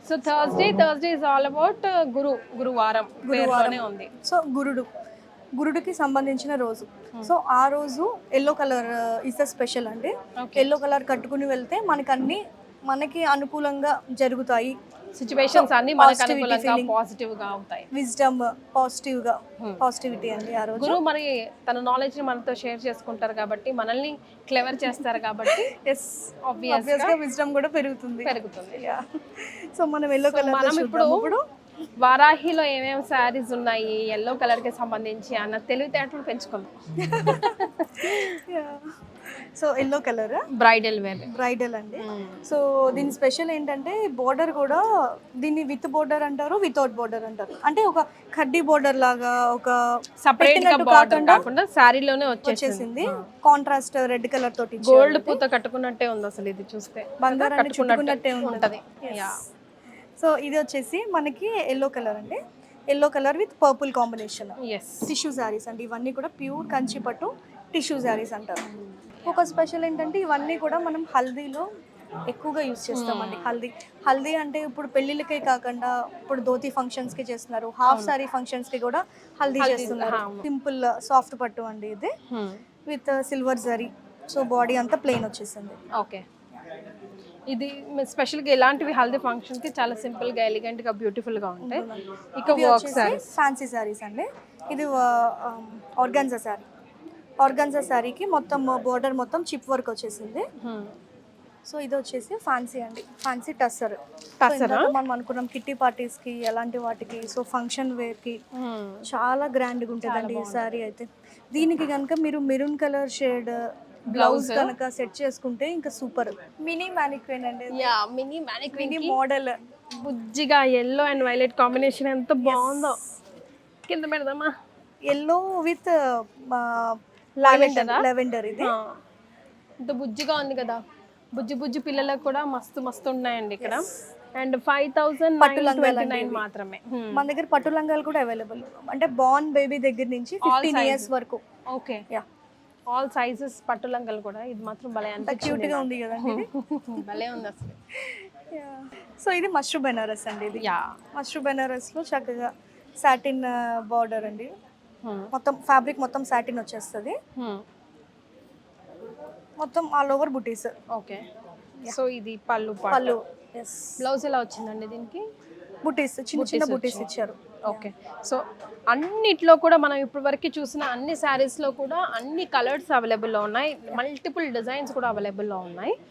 So Thursday is all about గురువారం పేరులోనే ఉంది. సో గురుడికి సంబంధించిన రోజు. సో ఆ రోజు yellow colour is the special అండి. ఎల్లో కలర్ కట్టుకుని వెళ్తే మనకి అనుకూలంగా జరుగుతాయి, సిచ్యువేషన్స్ అన్ని మనకు అనుకూలంగా పాజిటివ్ గా అవుతాయి. విజ్డమ్ పాజిటివిటీ అండి ఆ రోజు. గురువు మరి తన నాలెడ్జ్ ని మనతో షేర్ చేసుకుంటారు కాబట్టి, మనల్ని క్లెవర్ చేస్తారు కాబట్టి ఆబ్వియస్ గా విజ్డమ్ కూడా పెరుగుతుంది. సో మనం ఎల్లో కలర్ మనం ఇప్పుడు వారాహిలో ఏమేమి శారీస్ ఉన్నాయి ఎల్లో కలర్ కి సంబంధించి అన్న తెలివితేటలు పెంచుకుందాం. సో ఎల్లో కలర్ బ్రైడల్ అండి. సో దీని స్పెషల్ ఏంటంటే బోర్డర్ కూడా దీన్ని విత్ బోర్డర్ అంటారు, వితౌట్ బోర్డర్ అంటారు. అంటే ఒక కడ్డీ బోర్డర్ లాగా ఒక సెపరేట్ గా బోర్డర్ కాకుండా శారీలోనే వచ్చేసింది. కాంట్రాస్ట్ రెడ్ కలర్ తోటి గోల్డ్ పూత కట్టుకున్నట్టే ఉంది అసలు. ఇది చూస్తే బంగారాన్ని చుట్టుకున్నట్టే ఉంటది. సో ఇది వచ్చేసి మనకి ఎల్లో కలర్ అండి. Yellow colour with purple combination tissue saris అండి. ఇవన్నీ కూడా ప్యూర్ కంచి పట్టు టిష్యూ శారీస్ అంటారు. ఒక స్పెషల్ ఏంటంటే ఇవన్నీ కూడా మనం హల్దీలో ఎక్కువగా యూజ్ చేస్తామండి. హల్దీ అంటే ఇప్పుడు పెళ్ళిళ్ళకే కాకుండా ఇప్పుడు ధోతి ఫంక్షన్స్ కి చేస్తున్నారు, హాఫ్ సారీ ఫంక్షన్స్ కి కూడా హల్దీ చేస్తున్నారు. సింపుల్ సాఫ్ట్ పట్టు అండి ఇది with silver zari. So body అంతా ప్లెయిన్ వచ్చేసింది. ఓకే, ఇది స్పెషల్ గా ఇలాంటివి హల్దీ ఫంక్షన్ కి చాలా సింపుల్ గా ఎలిగెంట్ గా బ్యూటిఫుల్ గా ఉంటాయి. ఇక వర్క్ సారీస్, ఫ్యాన్సీ సారీస్ అండి. ఇది ఆర్గాన్జా శారీకి మొత్తం బోర్డర్ మొత్తం చిప్ వర్క్ వచ్చేసింది. సో ఇది వచ్చేసి ఫ్యాన్సీ అండి, ఫ్యాన్సీ టస్సర్. మనం అనుకున్నాం కిట్టి పార్టీస్ కి అలాంటి వాటికి, సో ఫంక్షన్ వేర్ కి చాలా గ్రాండ్గా ఉంటుందండి ఈ శారీ అయితే. దీనికి కనుక మీరు మెరూన్ కలర్ షేడ్ బ్లౌజ్ కనుక సెట్ చేసుకుంటే ఇంకా సూపర్. మినీ మ్యానిక్విన్ అండి. మినీ మోడల్ బుజ్జిగా ఎల్లో అండ్ వైలెట్ కాంబినేషన్ ఎంత బాగుందో. కింద పెడదామా? Yellow with lavender. ఇది ఇంత బుజ్జిగా ఉంది కదా. బుజ్జి పిల్లలకు కూడా మస్తు ఉన్నాయండి ఇక్కడ. అండ్ 5,929 మాత్రమే. మన దగ్గర పట్టు లంగాలు కూడా అవైలబుల్, అంటే బార్న్ బేబీ దగ్గర నుంచి 15 ఇయర్స్ వరకు. ఓకే, ఆల్ సైజెస్ పట్టు లంగాలు కూడా. ఇది మాత్రం భలే అంత క్యూట్ గా ఉంది కదండి. భలే ఉంది అసలు. సో ఇది మష్రూ బెనారస్ అండి. ఇది మష్రూ బెనారస్ లో చక్కగా సాటిన్ బార్డర్ అండి. మొత్తం ఫ్యాబ్రిక్ మొత్తం సాటిన్ వచ్చేస్తుంది. మొత్తం ఆల్ ఓవర్ బుటీస్. ఓకే, సో ఇది పళ్ళు. బ్లౌజ్ ఎలా వచ్చిందండి దీనికి? బుటీస్, చిన్న బుటీస్ ఇచ్చారు. ఓకే, సో అన్నిట్లో కూడా మనం ఇప్పటి వరకు చూసిన అన్ని శారీస్లో కూడా అన్ని కలర్స్ అవైలబుల్లో ఉన్నాయి, మల్టిపుల్ డిజైన్స్ కూడా అవైలబుల్లో ఉన్నాయి.